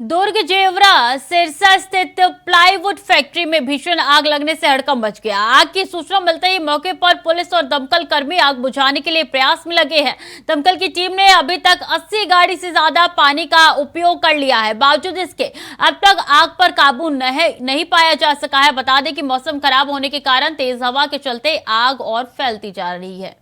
दुर्ग जेवरा सिरसा स्थित plywood factory में भीषण आग लगने से हड़कंप मच गया। आग की सूचना मिलते ही मौके पर पुलिस और दमकल कर्मी आग बुझाने के लिए प्रयास में लगे हैं। दमकल की टीम ने अभी तक 80 गाड़ी से ज्यादा पानी का उपयोग कर लिया है। बावजूद इसके अब तक आग पर काबू नहीं पाया जा सका है। बता दें कि मौसम खराब होने के कारण तेज हवा के चलते आग और फैलती जा रही है।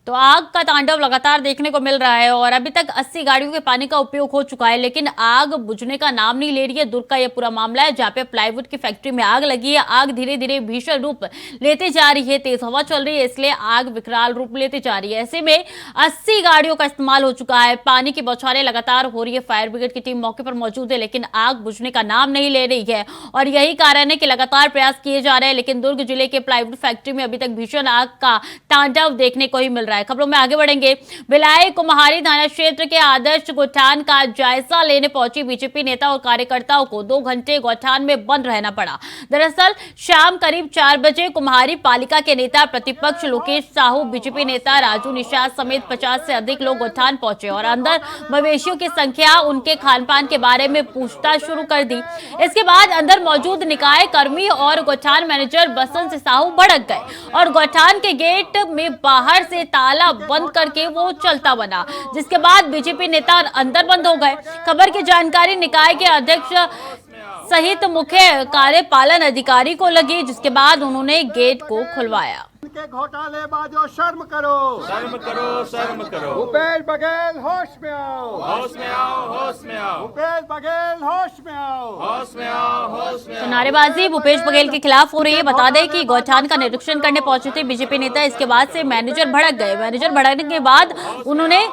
तो आग का तांडव लगातार देखने को मिल रहा है और अभी तक 80 गाड़ियों के पानी का उपयोग हो चुका है, लेकिन आग बुझने का नाम नहीं ले रही है। दुर्ग का यह पूरा मामला है जहां पे प्लाईवुड की फैक्ट्री में आग लगी है। आग धीरे धीरे भीषण रूप लेते जा रही है। तेज हवा चल रही है, इसलिए आग विकराल रूप लेते जा रही है। ऐसे में 80 गाड़ियों का इस्तेमाल हो चुका है। पानी की बौछारें लगातार हो रही है। फायर ब्रिगेड की टीम मौके पर मौजूद है, लेकिन आग बुझने का नाम नहीं ले रही है और यही कारण है कि लगातार प्रयास किए जा रहे हैं, लेकिन दुर्ग जिले के प्लाईवुड फैक्ट्री में अभी तक भीषण आग का तांडव देखने को ही मिल रहा है। खबरों में आगे बढ़ेंगे। भिलाई कुम्हारी थाना क्षेत्र के आदर्श गौठान का जायजा लेने पहुंची बीजेपी नेता और कार्यकर्ताओं को 2 घंटे गौठान में बंद रहना पड़ा। दरअसल शाम करीब 4 बजे कुम्हारी पालिका के नेता प्रतिपक्ष लोकेश साहू, बीजेपी नेता राजू निषाद समेत 50 से अधिक लोग गौठान पहुंचे और अंदर मवेशियों की संख्या, उनके खान पान के बारे में पूछताछ शुरू कर दी। इसके बाद अंदर मौजूद निकाय कर्मी और गौठान मैनेजर बसंत साहू भड़क गए और गौठान के गेट में बाहर से ताला बंद करके वो चलता बना, जिसके बाद बीजेपी नेता अंदर बंद हो गए। खबर की जानकारी निकाय के अध्यक्ष सहित मुख्य कार्यपालन अधिकारी को लगी, जिसके बाद उन्होंने गेट को खुलवाया। के घोटालेबाजों शर्म करो, शर्म करो, शर्म करो। भूपेश बघेल होश में आओ, होश में आओ, होश में आओ। भूपेश बघेल होश में आओ, होश में आओ, होश में आओ। तो नारेबाजी भूपेश बघेल के खिलाफ हो रही है। बता दें कि गौठान का निरीक्षण करने पहुंचे थे बीजेपी नेता। इसके बाद से मैनेजर भड़क गए। मैनेजर भड़कने के बाद उन्होंने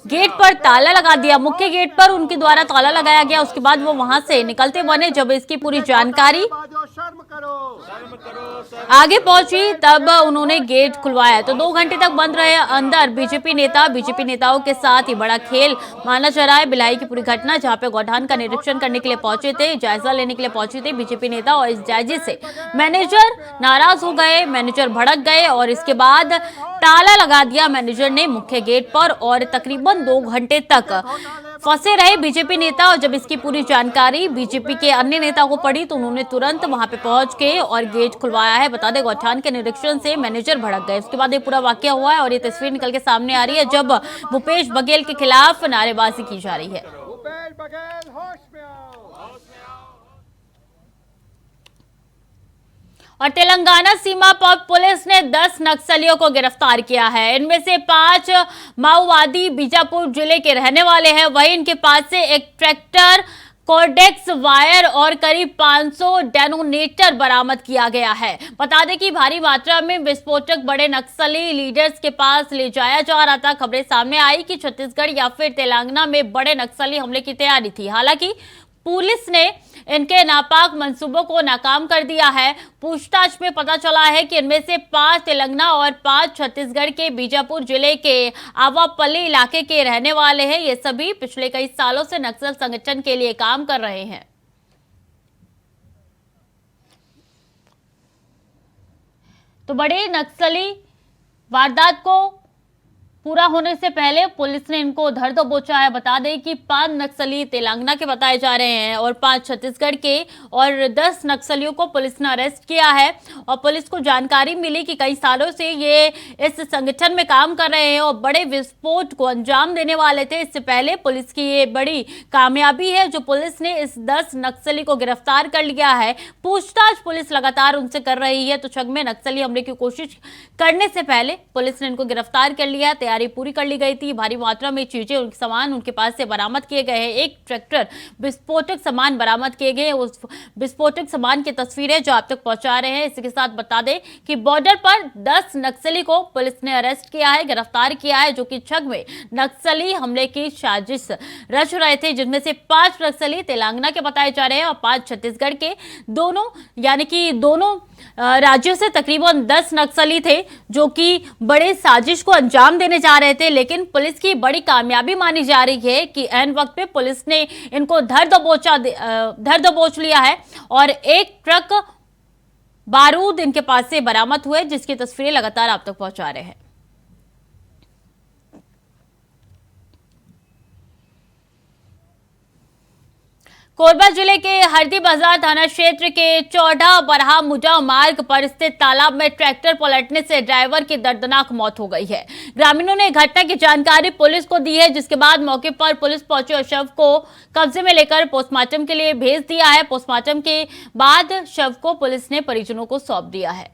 गेट पर ताला लगा दिया। मुख्य गेट पर उनके द्वारा ताला लगाया गया। उसके बाद वो वहां से निकलते बने। जब इसकी पूरी जानकारी शर्म करो, शर्म करो। आगे पहुंची तब उन्होंने गेट खुलवाया। तो 2 घंटे तक बंद रहे अंदर बीजेपी नेता। बीजेपी नेताओं के साथ ही बड़ा खेल माना जा रहा है। भिलाई की पूरी घटना जहां पे गौठान का निरीक्षण करने के लिए पहुंचे थे, जायजा लेने के लिए पहुंचे थे बीजेपी नेता और इस जायजे से मैनेजर नाराज हो गए। मैनेजर भड़क गए और इसके बाद ताला लगा दिया मैनेजर ने मुख्य गेट पर और तकरीबन 2 घंटे तक फंसे रहे बीजेपी नेता। और जब इसकी पूरी जानकारी बीजेपी के अन्य नेताओं को पड़ी तो उन्होंने तुरंत वहां पे पहुंच के और गेट खुलवाया है। बता दें गौठान के निरीक्षण से मैनेजर भड़क गए। उसके बाद ये पूरा वाकया हुआ है और ये तस्वीर निकल के सामने आ रही है जब भूपेश बघेल के खिलाफ नारेबाजी की जा रही है। भूपेश बघेल होश में आओ। और तेलंगाना सीमा पर पुलिस ने 10 नक्सलियों को गिरफ्तार किया है। इनमें से 5 माओवादी बीजापुर जिले के रहने वाले हैं। वहीं इनके पास से एक ट्रैक्टर, कोर्डेक्स वायर और करीब 500 डेटोनेटर बरामद किया गया है। बता दें कि भारी मात्रा में विस्फोटक बड़े नक्सली लीडर्स के पास ले जाया जा रहा था। खबरें सामने आई कि छत्तीसगढ़ या फिर तेलंगाना में बड़े नक्सली हमले की तैयारी थी। हालांकि पुलिस ने इनके नापाक मंसूबों को नाकाम कर दिया है। पूछताछ में पता चला है कि इनमें से 5 तेलंगाना और 5 छत्तीसगढ़ के बीजापुर जिले के आवापल्ली इलाके के रहने वाले हैं। ये सभी पिछले कई सालों से नक्सल संगठन के लिए काम कर रहे हैं। तो बड़े नक्सली वारदात को पूरा होने से पहले पुलिस ने इनको धर दबोचा है। बता दें कि 5 नक्सली तेलंगाना के बताए जा रहे हैं और 5 छत्तीसगढ़ के और 10 नक्सलियों को पुलिस ने अरेस्ट किया है। और पुलिस को जानकारी मिली कि कई सालों से ये इस संगठन में काम कर रहे हैं और बड़े विस्फोट को अंजाम देने वाले थे। इससे पहले पुलिस की ये बड़ी कामयाबी है जो पुलिस ने इस 10 नक्सली को गिरफ्तार कर लिया है। पूछताछ पुलिस लगातार उनसे कर रही है। तो छग में नक्सली हमले की कोशिश करने से पहले पुलिस ने इनको गिरफ्तार कर लिया। तैयारी पूरी कर ली गई थी। भारी मात्रा में चीजें, उनके सामान उनके पास से बरामद किए गए हैं। एक ट्रैक्टर, विस्फोटक सामान बरामद किए गए। उस विस्फोटक सामान की तस्वीरें जो आप तक पहुंचा रहे हैं। इसके साथ बता दें कि बॉर्डर पर 10 नक्सली को पुलिस ने अरेस्ट किया है, गिरफ्तार किया है, जो कि छग में नक्सली हमले की साजिश रच रहे थे, जिनमें से 5 नक्सली तेलंगाना के बताए जा रहे हैं और 5 छत्तीसगढ़ के। दोनों यानी कि दोनों राज्यों से तकरीबन 10 नक्सली थे जो कि बड़े साजिश को अंजाम देने जा रहे थे। लेकिन पुलिस की बड़ी कामयाबी मानी जा रही है कि ऐन वक्त पे पुलिस ने इनको धर दबोच लिया है और एक ट्रक बारूद इनके पास से बरामद हुए, जिसकी तस्वीरें लगातार आप तक पहुंचा रहे हैं। कोरबा जिले के हरदी बाजार थाना क्षेत्र के चौड़ा बरहा मुजा मार्ग पर स्थित तालाब में ट्रैक्टर पलटने से ड्राइवर की दर्दनाक मौत हो गई है। ग्रामीणों ने घटना की जानकारी पुलिस को दी है, जिसके बाद मौके पर पुलिस पहुंची और शव को कब्जे में लेकर पोस्टमार्टम के लिए भेज दिया है। पोस्टमार्टम के बाद शव को पुलिस ने परिजनों को सौंप दिया है।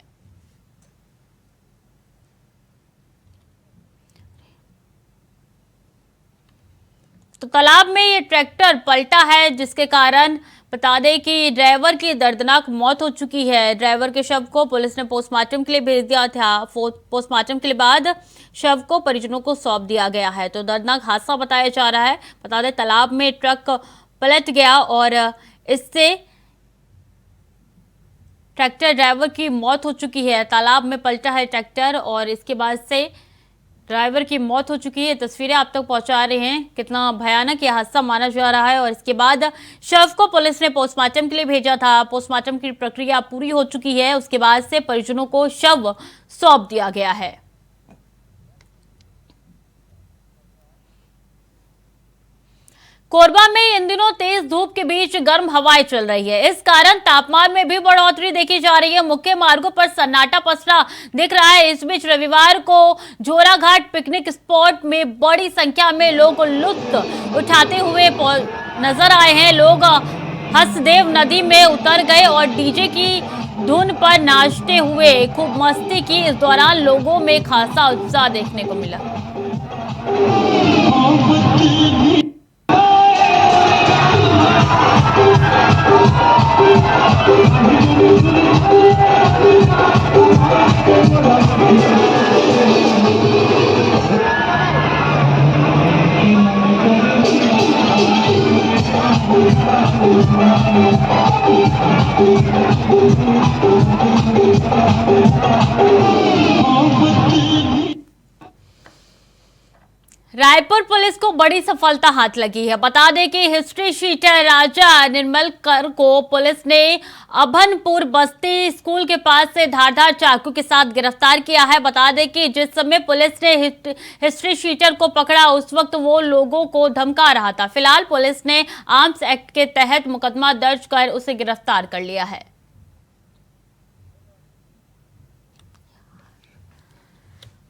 तो तालाब में ये ट्रैक्टर पलटा है, जिसके कारण बता दें कि ड्राइवर की दर्दनाक मौत हो चुकी है। ड्राइवर के शव को पुलिस ने पोस्टमार्टम के लिए भेज दिया था। पोस्टमार्टम के बाद शव को परिजनों को सौंप दिया गया है। तो दर्दनाक हादसा बताया जा रहा है। बता दें तालाब में ट्रक पलट गया और इससे ट्रैक्टर ड्राइवर की मौत हो चुकी है। तालाब में पलटा है ट्रैक्टर और इसके बाद से ड्राइवर की मौत हो चुकी है। तस्वीरें आप तक पहुंचा रहे हैं, कितना भयानक ये हादसा माना जा रहा है। और इसके बाद शव को पुलिस ने पोस्टमार्टम के लिए भेजा था। पोस्टमार्टम की प्रक्रिया पूरी हो चुकी है। उसके बाद से परिजनों को शव सौंप दिया गया है। कोरबा में इन दिनों तेज धूप के बीच गर्म हवाएं चल रही है। इस कारण तापमान में भी बढ़ोतरी देखी जा रही है। मुख्य मार्गों पर सन्नाटा पसरा दिख रहा है। इस बीच रविवार को जोराघाट पिकनिक स्पॉट में बड़ी संख्या में लोग लुत्फ उठाते हुए नजर आए हैं। लोग हसदेव नदी में उतर गए और डीजे की धुन पर नाचते हुए खूब मस्ती की। इस दौरान लोगों में खासा उत्साह देखने को मिला। रायपुर पुलिस को बड़ी सफलता हाथ लगी है। बता दें कि हिस्ट्री शीटर राजा निर्मल कर को पुलिस ने अभनपुर बस्ती स्कूल के पास से धारदार चाकू के साथ गिरफ्तार किया है। बता दें कि जिस समय पुलिस ने हिस्ट्री शीटर को पकड़ा, उस वक्त वो लोगों को धमका रहा था। फिलहाल पुलिस ने आर्म्स एक्ट के तहत मुकदमा दर्ज कर उसे गिरफ्तार कर लिया है।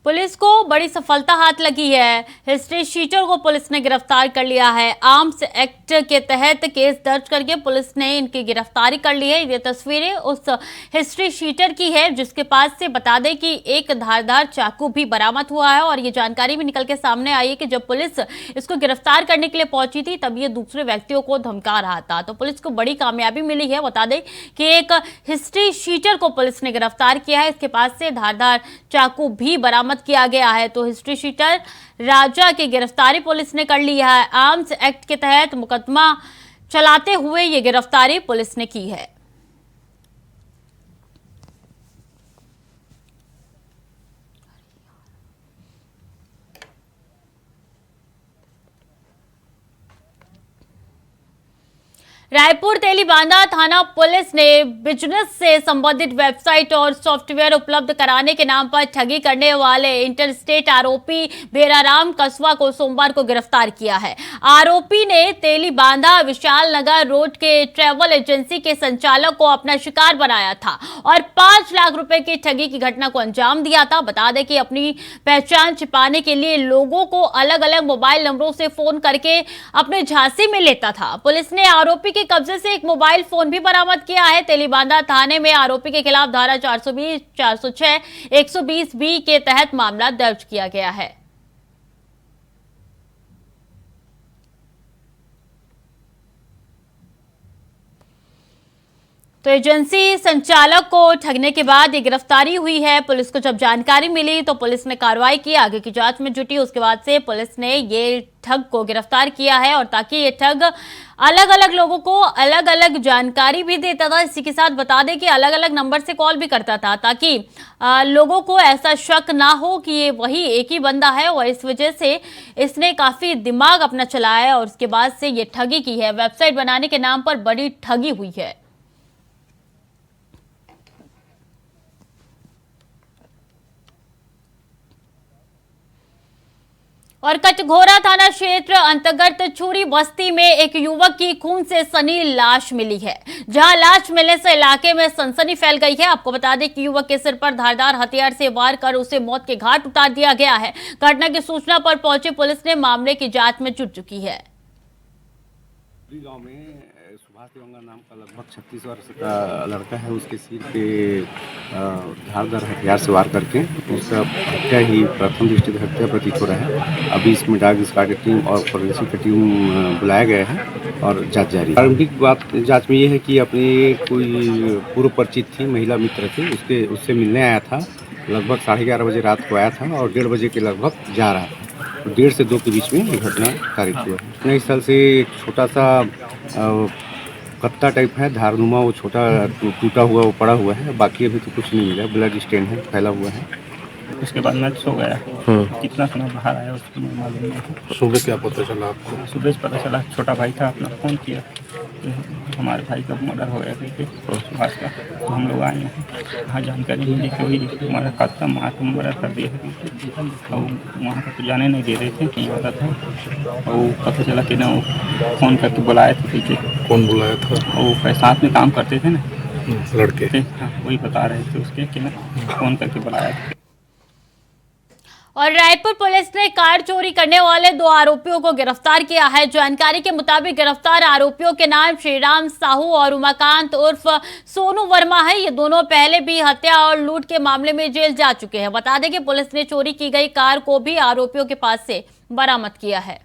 पुलिस को बड़ी सफलता हाथ लगी है। हिस्ट्री शीटर को पुलिस ने गिरफ्तार कर लिया है। आर्म्स एक्ट के तहत केस दर्ज करके पुलिस ने इनकी गिरफ्तारी कर ली है। ये तस्वीरें उस हिस्ट्री शीटर की है जिसके पास से बता दें कि एक धारदार चाकू भी बरामद हुआ है। और ये जानकारी भी निकल के सामने आई है कि जब पुलिस इसको गिरफ्तार करने के लिए पहुंची थी, तब ये दूसरे व्यक्तियों को धमका रहा था। तो पुलिस को बड़ी कामयाबी मिली है। बता दें कि एक हिस्ट्री शीटर को पुलिस ने गिरफ्तार किया है। इसके पास से धारदार चाकू भी बरामद किया गया है। तो हिस्ट्री शीटर राजा की गिरफ्तारी पुलिस ने कर ली है। आर्म्स एक्ट के तहत मुकदमा चलाते हुए ये गिरफ्तारी पुलिस ने की है। रायपुर तेलीबांधा थाना पुलिस ने बिजनेस से संबंधित वेबसाइट और सॉफ्टवेयर उपलब्ध कराने के नाम पर ठगी करने वाले इंटरस्टेट आरोपी बेराराम कसवा को सोमवार को गिरफ्तार किया है। आरोपी ने तेलीबांधा विशाल नगर रोड के ट्रैवल एजेंसी के संचालक को अपना शिकार बनाया था और 5 लाख रुपए की ठगी की घटना को अंजाम दिया था। बता दें कि अपनी पहचान छिपाने के लिए लोगों को अलग अलग मोबाइल नंबरों से फोन करके अपने झांसे में लेता था। पुलिस ने आरोपी के कब्जे से एक मोबाइल फोन भी बरामद किया है। तेलीबांधा थाने में आरोपी के खिलाफ धारा 420, 406, 120 बी के तहत मामला दर्ज किया गया है। तो एजेंसी संचालक को ठगने के बाद ये गिरफ्तारी हुई है। पुलिस को जब जानकारी मिली तो पुलिस ने कार्रवाई की, आगे की जांच में जुटी। उसके बाद से पुलिस ने ये ठग को गिरफ्तार किया है और ताकि ये ठग अलग अलग लोगों को अलग अलग जानकारी भी देता था। इसी के साथ बता दें कि अलग अलग नंबर से कॉल भी करता था ताकि लोगों को ऐसा शक ना हो कि ये वही एक ही बंदा है। और इस वजह से इसने काफी दिमाग अपना चलाया और उसके बाद से ये ठगी की है। वेबसाइट बनाने के नाम पर बड़ी ठगी हुई है। और कटघोरा थाना क्षेत्र अंतर्गत छुरी बस्ती में एक युवक की खून से सनी लाश मिली है, जहां लाश मिलने से इलाके में सनसनी फैल गई है। आपको बता दें कि युवक के सिर पर धारदार हथियार से वार कर उसे मौत के घाट उतार दिया गया है। घटना की सूचना पर पहुंची पुलिस ने मामले की जांच में जुट चुकी है। गांव में सुभाष देवंगा नाम का लगभग 36 वर्ष का लड़का है, उसके सिर पे धारदार हथियार से वार करके उसका हत्या ही प्रथम दृष्टि हत्या प्रतीत हो रहा है। अभी इसमें डॉग स्क्वाड की टीम और फोरेंसिक की टीम बुलाया गया है और जांच जारी है। प्रारंभिक बात जांच में ये है कि अपनी कोई पूर्व परिचित थी, महिला मित्र थी, उससे मिलने आया था। लगभग 11:30 बजे रात को आया था और 1:30 बजे के लगभग जा रहा था। 1:30 से 2 के बीच में ये घटना कारित हुआ है। घटना स्थल से एक छोटा सा कत्ता टाइप है, धारनुमा, वो छोटा टूटा हुआ वो पड़ा हुआ है। बाकी अभी तो कुछ नहीं मिला, ब्लड स्टेन है, फैला हुआ है। उसके बाद मैं सो गया। कितना समय बाहर आया उसको नहीं मालूम नहीं। सुबह क्या पता चला आपको? सुबह से पता चला, छोटा भाई था, अपना फ़ोन किया, हमारे भाई का मर्डर हो गया करके सुभाष का। तो हम लोग आए हैं, वहाँ जानकारी मिली कि वही हमारा खाता मार को मर्डर कर दिया है। और वहाँ पर तो जाने नहीं दे रहे थे कि होता था। और पता चला कि ना वो फ़ोन करके बुलाए थे पीछे। कौन बुलाया था? वो साथ में काम करते थे ना लड़के। हाँ, वही बता रहे थे उसके कि ना फ़ोन करके बुलाया था। और रायपुर पुलिस ने कार चोरी करने वाले 2 आरोपियों को गिरफ्तार किया है। जानकारी के मुताबिक गिरफ्तार आरोपियों के नाम श्रीराम साहू और उमाकांत उर्फ सोनू वर्मा है। ये दोनों पहले भी हत्या और लूट के मामले में जेल जा चुके हैं। बता दें कि पुलिस ने चोरी की गई कार को भी आरोपियों के पास से बरामद किया है।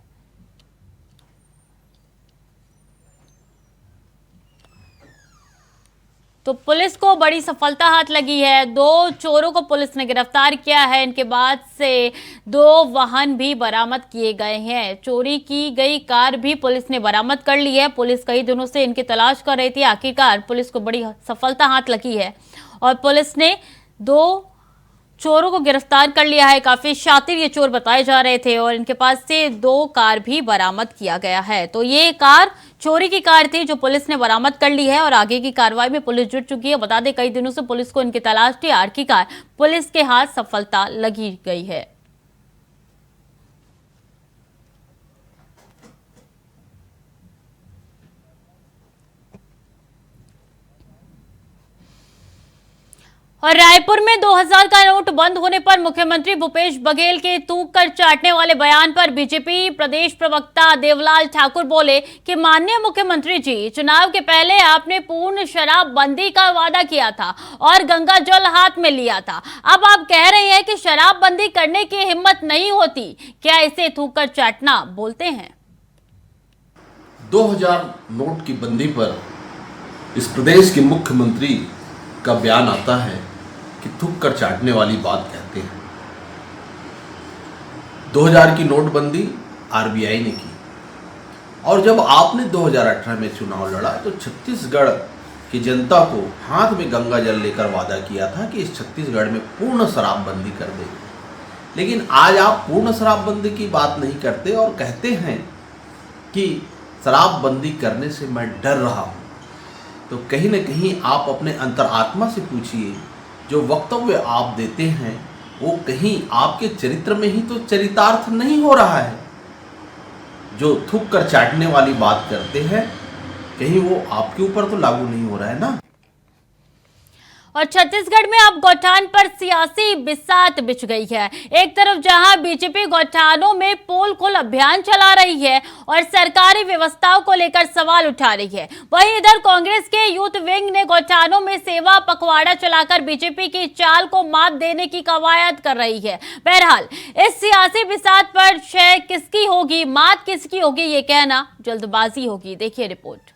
तो पुलिस को बड़ी सफलता हाथ लगी है। 2 चोरों को पुलिस ने गिरफ्तार किया है। इनके बाद से 2 वाहन भी बरामद किए गए हैं। चोरी की गई कार भी पुलिस ने बरामद कर ली है। पुलिस कई दिनों से इनकी तलाश कर रही थी। आखिरकार पुलिस को बड़ी सफलता हाथ लगी है और पुलिस ने 2 चोरों को गिरफ्तार कर लिया है। काफी शातिर ये चोर बताए जा रहे थे और इनके पास से 2 कार भी बरामद किया गया है। तो ये कार चोरी की कार थी जो पुलिस ने बरामद कर ली है और आगे की कार्रवाई में पुलिस जुट चुकी है। बता दें कई दिनों से पुलिस को इनकी तलाश थी। आखिरकार पुलिस के हाथ सफलता लगी गई है। और रायपुर में 2000 का नोट बंद होने पर मुख्यमंत्री भूपेश बघेल के थूक कर चाटने वाले बयान पर बीजेपी प्रदेश प्रवक्ता देवलाल ठाकुर बोले कि माननीय मुख्यमंत्री जी, चुनाव के पहले आपने पूर्ण शराबबंदी का वादा किया था और गंगा जल हाथ में लिया था। अब आप कह रहे हैं कि शराबबंदी करने की हिम्मत नहीं होती। क्या इसे थूक कर चाटना बोलते हैं? 2000 नोट की बंदी पर इस प्रदेश के मुख्यमंत्री का बयान आता है कि थूक कर चाटने वाली बात कहते हैं। 2000 की नोटबंदी आरबीआई ने की और जब आपने 2018 में चुनाव लड़ा तो छत्तीसगढ़ की जनता को हाथ में गंगा जल लेकर वादा किया था कि इस छत्तीसगढ़ में पूर्ण शराबबंदी कर देंगे। लेकिन आज आप पूर्ण शराबबंदी की बात नहीं करते और कहते हैं कि शराबबंदी करने से मैं डर रहा हूँ। तो कहीं न कहीं आप अपने अंतरात्मा से पूछिए, जो वक्तव्य आप देते हैं वो कहीं आपके चरित्र में ही तो चरितार्थ नहीं हो रहा है। जो थूक कर चाटने वाली बात करते हैं कहीं वो आपके ऊपर तो लागू नहीं हो रहा है ना। और छत्तीसगढ़ में अब गौठान पर सियासी बिसात बिछ गई है। एक तरफ जहां बीजेपी गौठानों में पोल खोल अभियान चला रही है और सरकारी व्यवस्थाओं को लेकर सवाल उठा रही है, वहीं इधर कांग्रेस के यूथ विंग ने गौठानों में सेवा पखवाड़ा चलाकर बीजेपी की चाल को मात देने की कवायद कर रही है। बहरहाल इस सियासी बिसात पर शय किसकी होगी, मात किसकी होगी, ये कहना जल्दबाजी होगी। देखिए रिपोर्ट।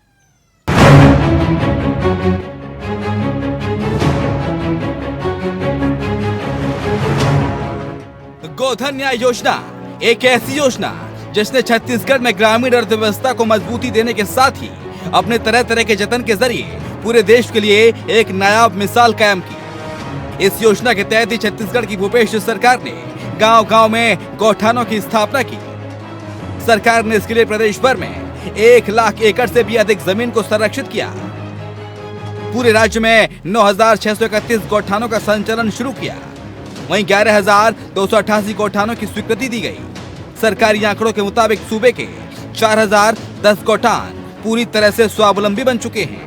गोधन न्याय योजना एक ऐसी योजना जिसने छत्तीसगढ़ में ग्रामीण अर्थव्यवस्था को मजबूती देने के साथ ही अपने तरह तरह के जतन के जरिए पूरे देश के लिए एक नायाब मिसाल कायम की। इस योजना के तहत ही छत्तीसगढ़ की भूपेश सरकार ने गांव-गांव में गौठानों की स्थापना की। सरकार ने इसके लिए प्रदेश भर में 1 लाख एकड़ से भी अधिक जमीन को संरक्षित किया। पूरे राज्य में 9,631 गौठानों का संचालन शुरू किया। वहीं 11,288 गौठानों की स्वीकृति दी गई। सरकारी आंकड़ों के मुताबिक सूबे के 4010 गौठान पूरी तरह से स्वावलंबी बन चुके हैं।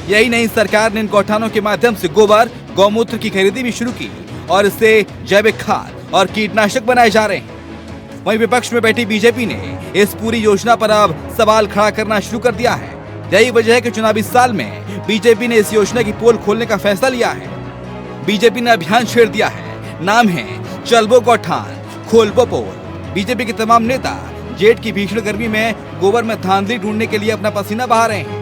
यही नहीं, सरकार ने इन गौठानों के माध्यम से गोबर, गौमूत्र की खरीदी भी शुरू की और इससे जैविक खाद और कीटनाशक बनाए जा रहे हैं। वहीं विपक्ष में बैठी बीजेपी ने इस पूरी योजना पर अब सवाल खड़ा करना शुरू कर दिया है। यही वजह है कि चुनावी साल में बीजेपी ने इस योजना की पोल खोलने का फैसला लिया है। बीजेपी ने अभियान छेड़ दिया है, नाम है चलबो गौठान खोलबो पोल। बीजेपी के तमाम नेता जेठ की भीषण गर्मी में गोबर में धांधली ढूंढने के लिए अपना पसीना बहा रहे हैं।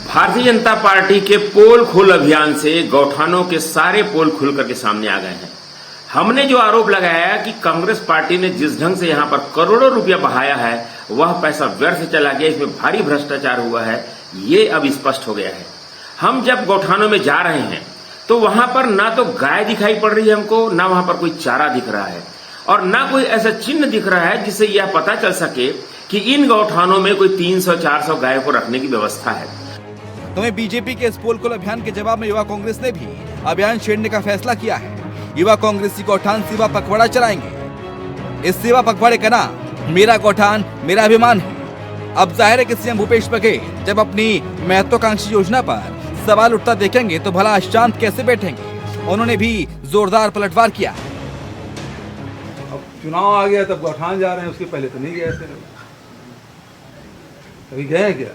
भारतीय जनता पार्टी के पोल खोल अभियान से गौठानों के सारे पोल खुल करके सामने आ गए हैं। हमने जो आरोप लगाया कि कांग्रेस पार्टी ने जिस ढंग से यहाँ पर करोड़ों रुपया बहाया है वह पैसा व्यर्थ चला गया, इसमें भारी भ्रष्टाचार हुआ है, ये अब स्पष्ट हो गया है। हम जब गौठानों में जा रहे हैं तो वहां पर ना तो गाय दिखाई पड़ रही है हमको, ना वहां पर कोई चारा दिख रहा है और ना कोई ऐसा चिन्ह दिख रहा है जिससे यह पता चल सके कि इन गौठानों में कोई 300-400 गायों को रखने की व्यवस्था है। तो वहीं बीजेपी के इस पोल खोल अभियान के जवाब में युवा कांग्रेस ने भी अभियान छेड़ने का फैसला किया है। युवा कांग्रेसी गौठान सेवा पखवाड़ा चलाएंगे। इस सेवा पखवाड़े का नाम मेरा गौठान मेरा अभिमान है। अब जाहिर है कि सीएम भूपेश बघेल जब अपनी महत्वाकांक्षी योजना पर सवाल उठता देखेंगे तो भला शांत कैसे बैठेंगे। उन्होंने भी जोरदार पलटवार किया। अब चुनाव आ गया तब गौठान जा रहे हैं, उसके पहले तो नहीं गए थे। कभी गए हैं क्या?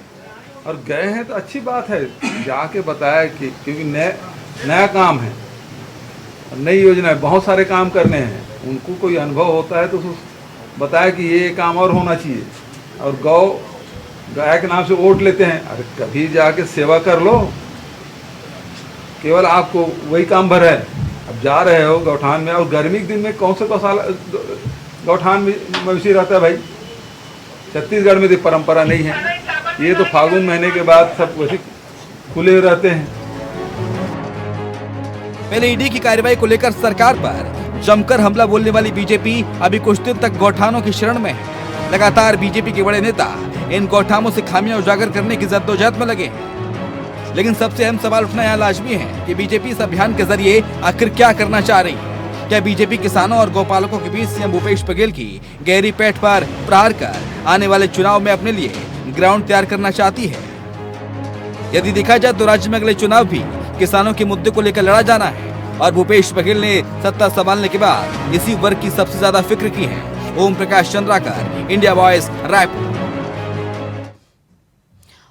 और गए हैं तो अच्छी बात है, जाके बताया कि क्योंकि नया काम है, नई योजना है, बहुत सारे काम करने हैं। उनको कोई अनुभव होता है तो बताया कि ये काम और होना चाहिए। और गाय के नाम से वोट लेते हैं। अरे कभी जाके सेवा कर लो, केवल आपको वही काम भर है। अब जा रहे हो गौठान में और गर्मी के दिन में कौन सा गौठान में मवेशी रहता है भाई? छत्तीसगढ़ में तो परंपरा नहीं है। ये तो फागुन महीने के बाद सब वैसे खुले रहते हैं। पहले ईडी की कार्रवाई को लेकर सरकार पर जमकर हमला बोलने वाली बीजेपी अभी कुछ दिन तक गौठानों की शरण में है। लगातार बीजेपी के बड़े नेता इन गौठानों से खामियां उजागर करने की जद्दोजहद में लगे हैं। लेकिन सबसे अहम सवाल उठना यहाँ लाजमी है कि बीजेपी इस अभियान के जरिए आखिर क्या करना चाह रही है। क्या बीजेपी किसानों और गौपालकों के बीच सीएम भूपेश बघेल की गहरी पेट पर प्रहार कर आने वाले चुनाव में अपने लिए ग्राउंड तैयार करना चाहती है? यदि देखा जाए तो राज्य में अगले चुनाव भी किसानों के मुद्दे को लेकर लड़ा जाना है और भूपेश बघेल ने सत्ता संभालने के बाद इसी वर्ग की सबसे ज्यादा फिक्र की है। Om Prakash Chandrakar, India voice, Raipur.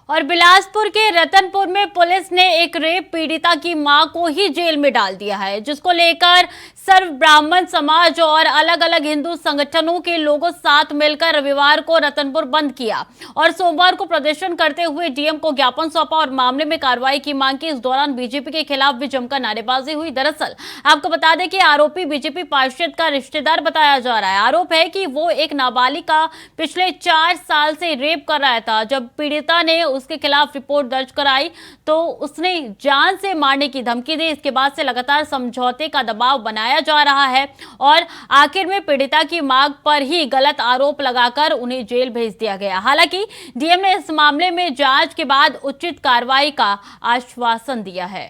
और बिलासपुर के रतनपुर में पुलिस ने एक रेप पीड़िता की मां को ही जेल में डाल दिया है, जिसको लेकर सर्व ब्राह्मण समाज और अलग अलग हिंदू संगठनों के लोगों साथ मिलकर रविवार को रतनपुर बंद किया और सोमवार को प्रदर्शन करते हुए डीएम को ज्ञापन सौंपा और मामले में कार्रवाई की मांग की। इस दौरान बीजेपी के खिलाफ भी जमकर नारेबाजी हुई। दरअसल आपको बता दें कि आरोपी बीजेपी पार्षद का रिश्तेदार बताया जा रहा है। आरोप है कि वो एक नाबालिगा पिछले 4 साल से रेप कर रहा था। जब पीड़िता ने उसके खिलाफ रिपोर्ट दर्ज कराई तो उसने जान से मारने की धमकी दी। इसके बाद से लगातार समझौते का दबाव बनाया जा रहा है और आखिर में पीड़िता की मांग पर ही गलत आरोप लगाकर उन्हें जेल भेज दिया गया। हालांकि डीएम ने इस मामले में जांच के बाद उचित कार्रवाई का आश्वासन दिया है।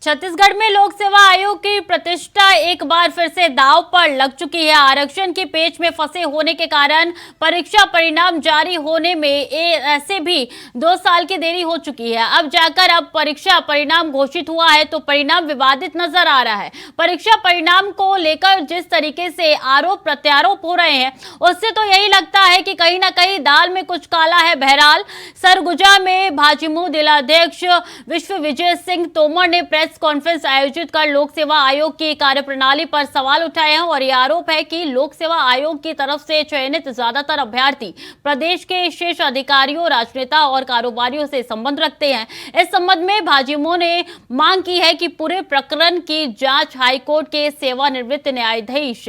छत्तीसगढ़ में लोक सेवा आयोग की प्रतिष्ठा एक बार फिर से दांव पर लग चुकी है। आरक्षण के पेच में फंसे होने के कारण परीक्षा परिणाम जारी होने में ऐसे भी 2 साल की देरी हो चुकी है। अब जाकर अब परीक्षा परिणाम घोषित हुआ है तो परिणाम विवादित नजर आ रहा है। परीक्षा परिणाम को लेकर जिस तरीके से आरोप प्रत्यारोप हो रहे हैं उससे तो यही लगता है कि कहीं ना कहीं दाल में कुछ काला है। बहरहाल सरगुजा में भाजपा जिलाध्यक्ष विश्व विजय सिंह तोमर ने प्रेस कॉन्फ्रेंस आयोजित कर लोक सेवा आयोग की कार्यप्रणाली पर सवाल उठाए हैं और यह आरोप है कि लोक सेवा आयोग की तरफ से चयनित ज्यादातर अभ्यर्थी प्रदेश के शीर्ष अधिकारियों, राजनेता और कारोबारियों से संबंध रखते हैं। इस संबंध में भाजपा ने मांग की है कि पूरे प्रकरण की जांच हाईकोर्ट के सेवानिवृत्त न्यायाधीश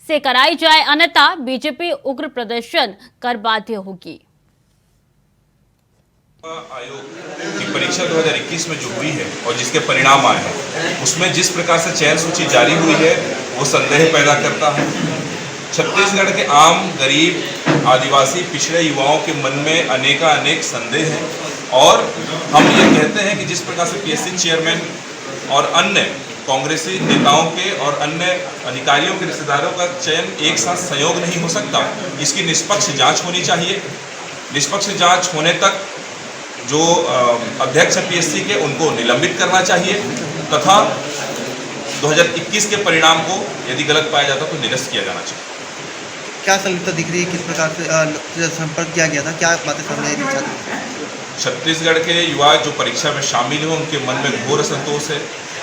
से कराई जाए, अन्यथा बीजेपी उग्र प्रदर्शन कर बाध्य होगी। आयोग की परीक्षा 2021 में जो हुई है और जिसके परिणाम आए हैं उसमें जिस प्रकार से चयन सूची जारी हुई है वो संदेह पैदा करता है। छत्तीसगढ़ के आम, गरीब आदिवासी पिछड़े युवाओं के मन में अनेक संदेह हैं और हम ये कहते हैं कि जिस प्रकार से पीएससी चेयरमैन और अन्य कांग्रेसी नेताओं के और अन्य अधिकारियों के रिश्तेदारों का चयन एक साथ संयोग नहीं हो सकता, इसकी निष्पक्ष जांच होनी चाहिए। निष्पक्ष जांच होने तक जो अध्यक्ष हैं पीएससी के उनको निलंबित करना चाहिए तथा 2021 के परिणाम को यदि गलत पाया जाता तो निरस्त किया जाना चाहिए। क्या संलिप्तता दिख रही है, किस प्रकार से संपर्क किया गया था, क्या बातें सामने आई थी? छत्तीसगढ़ के युवा जो परीक्षा में शामिल हुए उनके मन में घोर असंतोष है,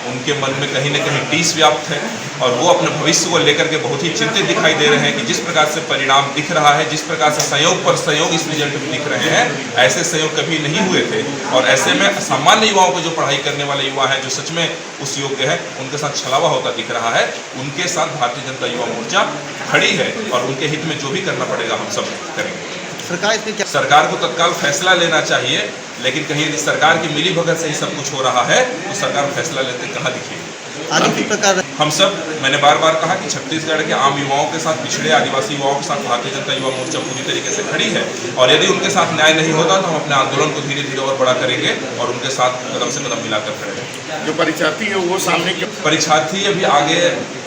उनके मन में कहीं न कहीं टीस व्याप्त है और वो अपने भविष्य को लेकर के बहुत ही चिंतित दिखाई दे रहे हैं कि जिस प्रकार से परिणाम दिख रहा है, जिस प्रकार से संयोग पर संयोग इस रिजल्ट में दिख रहे हैं, ऐसे संयोग कभी नहीं हुए थे। और ऐसे में सामान्य युवाओं को, जो पढ़ाई करने वाले युवा हैं, जो सच में उस योग्य है, उनके साथ छलावा होता दिख रहा है। उनके साथ भारतीय जनता युवा मोर्चा खड़ी है और उनके हित में जो भी करना पड़ेगा हम सब करेंगे। सरकार को तत्काल फैसला लेना चाहिए, लेकिन कहीं यदि सरकार की मिली भगत से ही सब कुछ हो रहा है तो सरकार फैसला लेते कहाँ दिखेगी। आगे किस प्रकार हम सब, मैंने बार बार कहा कि छत्तीसगढ़ के आम युवाओं के साथ, पिछड़े आदिवासी युवाओं के साथ भारतीय जनता युवा मोर्चा पूरी तरीके से खड़ी है और यदि उनके साथ न्याय नहीं होता तो हम अपने आंदोलन को धीरे धीरे और बड़ा करेंगे और उनके साथ कदम से कदम मिलाकर खड़े रहेंगे। जो परीक्षार्थी है वो सामने के परीक्षार्थी अभी आगे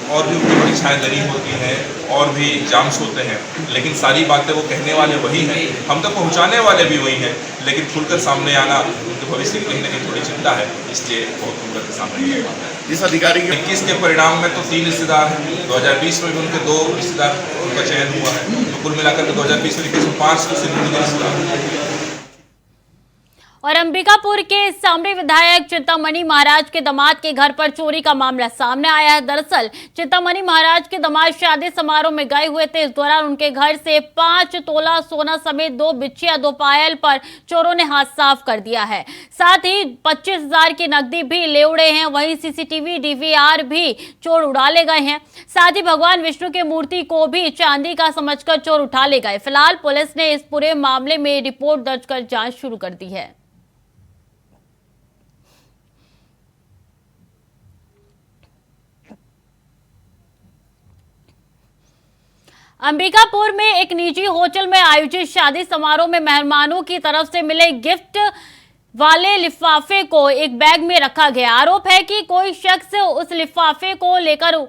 और भी उनकी परीक्षाएं लगी होती हैं और भी एग्जाम्स होते हैं, लेकिन सारी बातें वो कहने वाले वही हैं, हम तक पहुंचाने वाले भी वही हैं, लेकिन खुलकर सामने आना उनके भविष्य की कहीं ना कहीं थोड़ी चिंता है, इसलिए बहुत खुलकर के सामने आया। जिस अधिकारी के 21 के परिणाम में तो 3 रिश्तेदार हैं, 2020 में भी उनके 2 रिश्तेदार उनका चयन हुआ है, तो कुल मिलाकर के 2020 में 5 रिश्तेदार। और अंबिकापुर के सामने विधायक चिंतामणि महाराज के दामाद के घर पर चोरी का मामला सामने आया है। दरअसल चिंतामणि महाराज के दामाद शादी समारोह में गए हुए थे। इस दौरान उनके घर से 5 तोला सोना समेत 2 बिछिया 2 पायल पर चोरों ने हाथ साफ कर दिया है। साथ ही 25,000 की नकदी भी ले उड़े हैं। वहीं सीसीटीवी डीवीआर भी चोर उड़ा ले गए हैं। साथ ही भगवान विष्णु की मूर्ति को भी चांदी का समझकर चोर उठा ले गए। फिलहाल पुलिस ने इस पूरे मामले में रिपोर्ट दर्ज कर जांच शुरू कर दी है। अंबिकापुर में एक निजी होटल में आयोजित शादी समारोह में मेहमानों की तरफ से मिले गिफ्ट वाले लिफाफे को एक बैग में रखा गया। आरोप है कि कोई शख्स उस लिफाफे को लेकर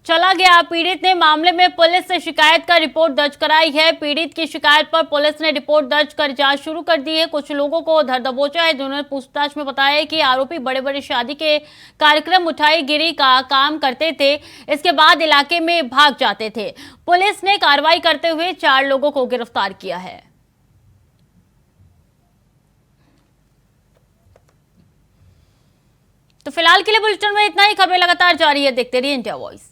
चला गया। पीड़ित ने मामले में पुलिस से शिकायत कर रिपोर्ट दर्ज कराई है। पीड़ित की शिकायत पर पुलिस ने रिपोर्ट दर्ज कर जांच शुरू कर दी है। कुछ लोगों को धर दबोचा है, जिन्होंने पूछताछ में बताया कि आरोपी बड़े बड़े शादी के कार्यक्रम उठाईगिरी का काम करते थे, इसके बाद इलाके में भाग जाते थे। पुलिस ने कार्रवाई करते हुए 4 लोगों को गिरफ्तार किया है। तो फिलहाल के लिए बुलेटिन में इतना ही। खबरें लगातार जारी है, देखते रहिए इंडिया वॉइस।